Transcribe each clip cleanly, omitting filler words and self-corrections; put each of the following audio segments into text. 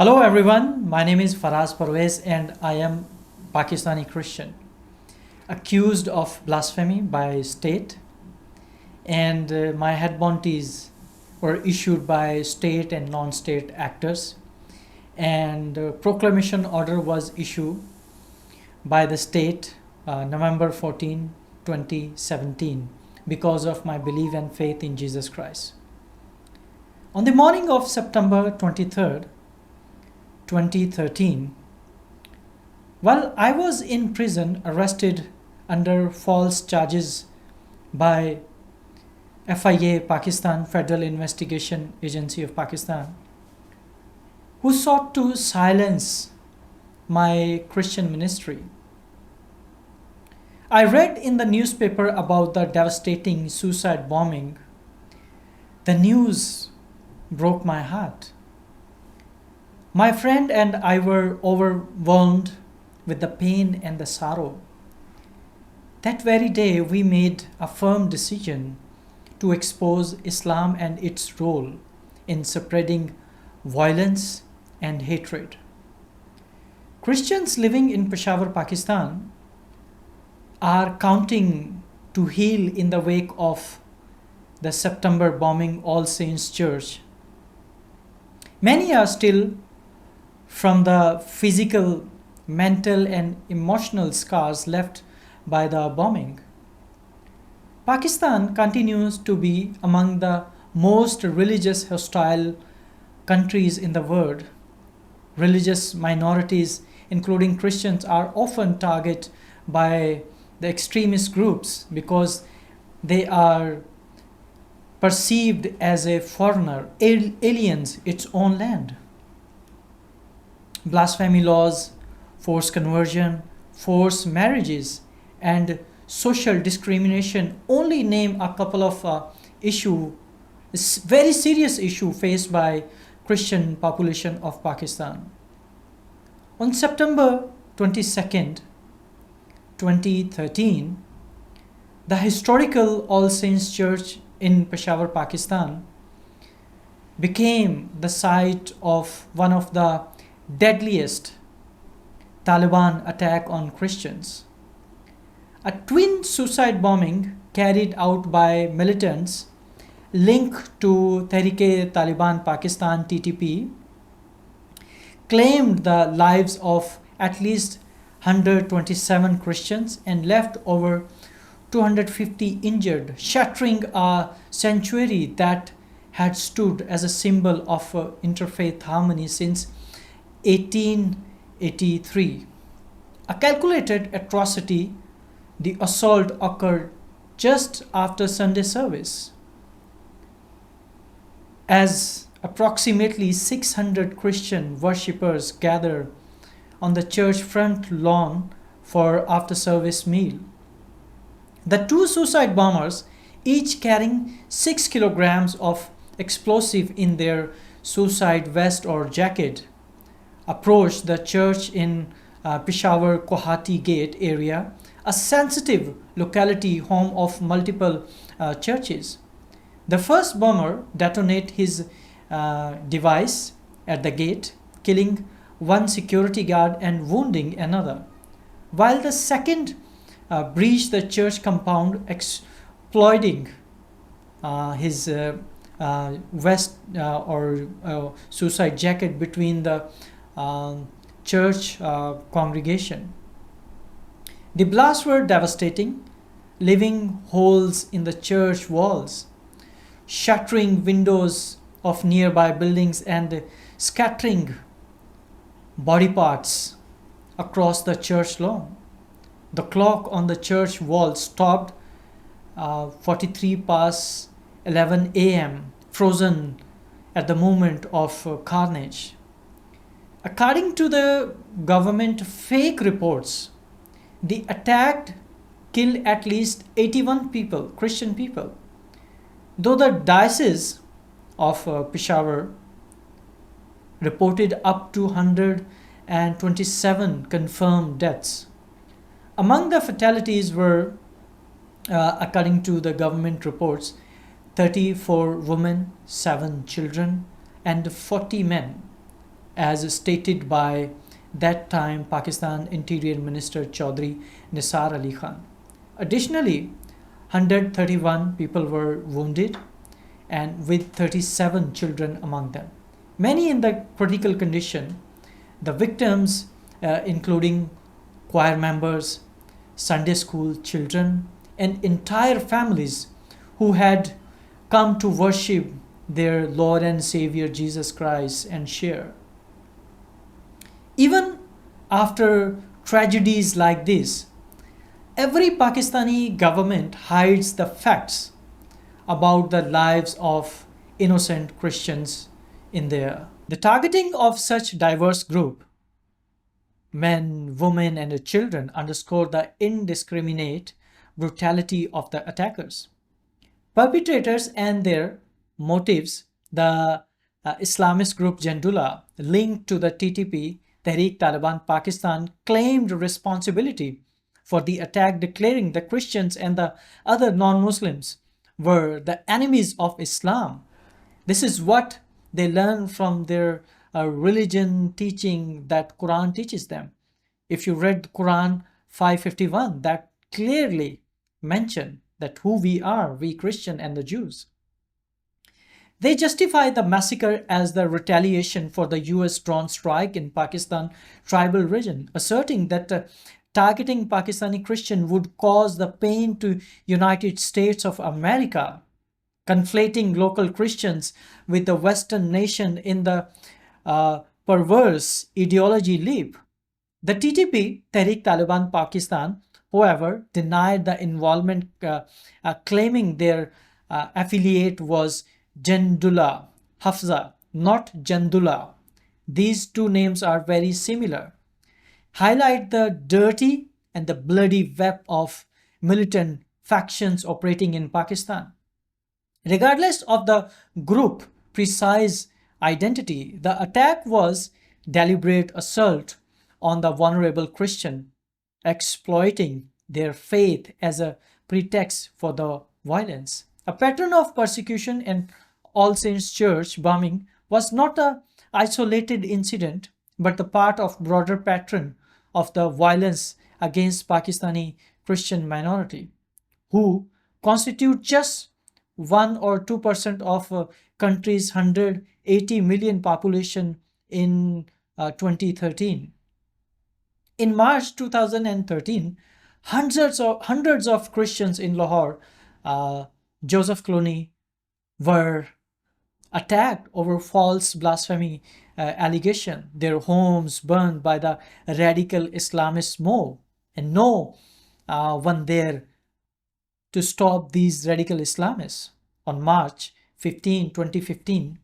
Hello everyone, my name is Faraz Pervaiz and I am Pakistani Christian accused of blasphemy by state, and my head bounties were issued by state and non-state actors, and proclamation order was issued by the state November 14, 2017 because of my belief and faith in Jesus Christ. On the morning of September 23rd, 2013, while I was in prison, arrested under false charges by FIA, Pakistan Federal Investigation Agency of Pakistan, who sought to silence my Christian ministry. I read in the newspaper about the devastating suicide bombing. The news broke my heart. My friend and I were overwhelmed with the pain and the sorrow. That very day, we made a firm decision to expose Islam and its role in spreading violence and hatred. Christians living in Peshawar, Pakistan, are counting to heal in the wake of the September bombing All Saints Church. Many are still from the physical, mental, and emotional scars left by the bombing. Pakistan continues to be among the most religious hostile countries in the world. Religious minorities, including Christians, are often targeted by the extremist groups because they are perceived as a foreigner, aliens its own land. Blasphemy laws, forced conversion, forced marriages, and social discrimination only name a couple of very serious issue faced by Christian population of Pakistan. On September 22nd, 2013, the historical All Saints Church in Peshawar, Pakistan, became the site of one of the deadliest Taliban attack on Christians. A twin suicide bombing carried out by militants linked to Tehreek-e-Taliban Pakistan (TTP) claimed the lives of at least 127 Christians and left over 250 injured, shattering a sanctuary that had stood as a symbol of interfaith harmony since 1883. A calculated atrocity, the assault occurred just after Sunday service, as approximately 600 Christian worshippers gathered on the church front lawn for after-service meal. The two suicide bombers, each carrying 6 kilograms of explosive in their suicide vest or jacket, approached the church in Peshawar Kohati Gate area, a sensitive locality home of multiple churches. The first bomber detonated his device at the gate, killing one security guard and wounding another, while the second breached the church compound, exploiting his vest or suicide jacket between the church congregation. The blasts were devastating, leaving holes in the church walls, shattering windows of nearby buildings and scattering body parts across the church lawn. The clock on the church wall stopped 43 past 11 a.m., frozen at the moment of carnage. According to the government fake reports, the attack killed at least 81 people, Christian people, though the diocese of Peshawar reported up to 127 confirmed deaths. Among the fatalities were, according to the government reports, 34 women, 7 children, and 40 men. as stated by that time Pakistan Interior Minister Chaudhry Nisar Ali Khan. Additionally, 131 people were wounded and with 37 children among them. Many in the critical condition. The victims, including choir members, Sunday school children, and entire families who had come to worship their Lord and Savior Jesus Christ and share. Even after tragedies like this, every Pakistani government hides the facts about the lives of innocent Christians in there. The targeting of such diverse group, men, women, and children, underscore the indiscriminate brutality of the attackers. Perpetrators and their motives, the Islamist group Jandula, linked to the TTP, Tehreek Taliban Pakistan, claimed responsibility for the attack, declaring the Christians and the other non-Muslims were the enemies of Islam. This is what they learn from their religion teaching that Quran teaches them. If you read Quran 551, that clearly mention that who we are, we Christian and the Jews. They justify the massacre as the retaliation for the US drone strike in Pakistan tribal region, asserting that targeting Pakistani Christian would cause the pain to United States of America, conflating local Christians with the Western nation in the perverse ideology leap. The TTP, Tehreek Taliban Pakistan, however, denied the involvement, claiming their affiliate was Jandula Hafza, not Jandula. These two names are very similar. Highlight the dirty and the bloody web of militant factions operating in Pakistan. Regardless of the group precise identity, the attack was deliberate assault on the vulnerable Christian, exploiting their faith as a pretext for the violence. A pattern of persecution and All Saints Church bombing was not an isolated incident, but the part of broader pattern of the violence against Pakistani Christian minority, who constitute just 1 or 2% of country's 180 million population in 2013. In March 2013, hundreds of Christians in Lahore, Joseph Clooney, were attacked over false blasphemy allegation, their homes burned by the radical Islamist mob, and no one there to stop these radical Islamists. On March 15, 2015,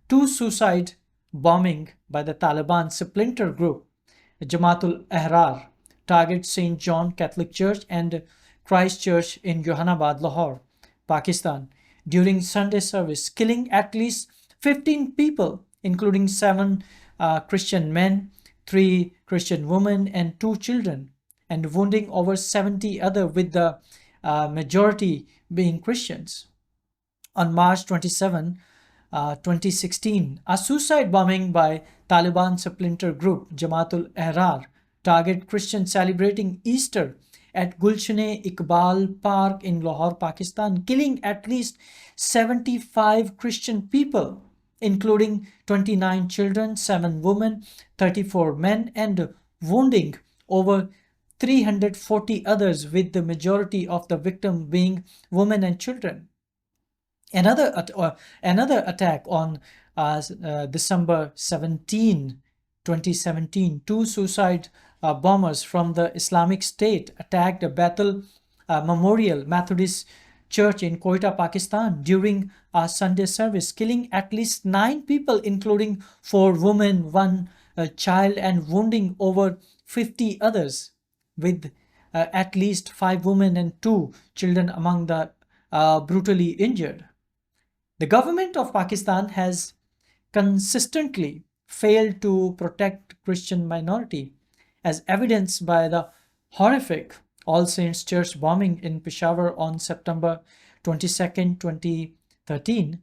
two suicide bombing by the Taliban splinter group Jamaatul Ahrar target St. John Catholic Church and Christ Church in Johannabad, Lahore, Pakistan, during Sunday service, killing at least 15 people, including 7 Christian men, 3 Christian women, and 2 children, and wounding over 70 others, with the majority being Christians. On March 27, 2016, a suicide bombing by Taliban splinter group Jamaatul Ahrar target Christians celebrating Easter at Gulshan-e-Iqbal Park in Lahore, Pakistan, killing at least 75 Christian people, including 29 children, 7 women, 34 men, and wounding over 340 others, with the majority of the victims being women and children. Another attack on December 17, 2017, 2 suicide bombers from the Islamic State attacked a Bethel Memorial Methodist Church in Quetta, Pakistan during a Sunday service, killing at least 9 people, including 4 women, 1 child, and wounding over 50 others, with at least 5 women and 2 children among the brutally injured. The government of Pakistan has consistently failed to protect Christian minority, as evidenced by the horrific All Saints Church bombing in Peshawar on September 22, 2013,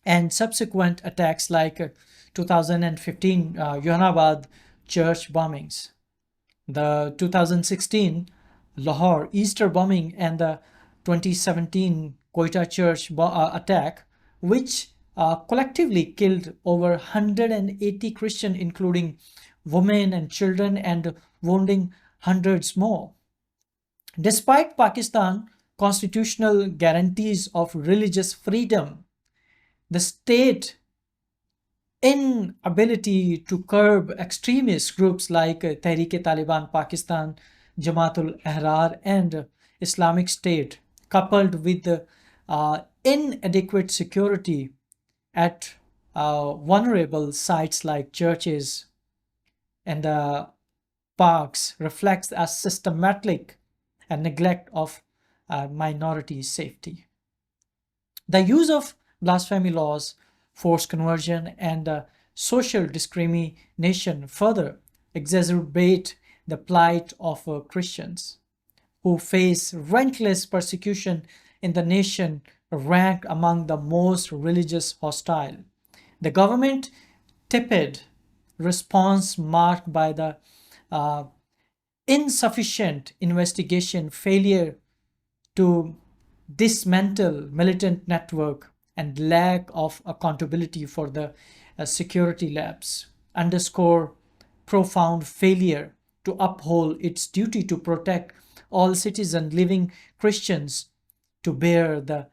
and subsequent attacks like 2015 Jahanabad church bombings, the 2016 Lahore Easter bombing, and the 2017 Quetta church attack, which collectively killed over 180 Christians, including women and children, and wounding hundreds more. Despite Pakistan's constitutional guarantees of religious freedom, the state inability to curb extremist groups like Tehreek-e-Taliban Pakistan, Jamaatul Ahrar, and Islamic State, coupled with the inadequate security at vulnerable sites like churches and parks, reflects a systematic neglect of minority safety. The use of blasphemy laws, forced conversion, and social discrimination further exacerbate the plight of Christians who face relentless persecution in the nation, ranked among the most religious hostile. The government tepid response, marked by the uh, insufficient investigation, failure to dismantle militant network, and lack of accountability for the security labs, underscore profound failure to uphold its duty to protect all citizens, living Christians to bear the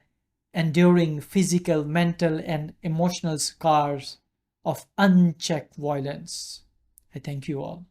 enduring physical, mental, and emotional scars of unchecked violence. I thank you all.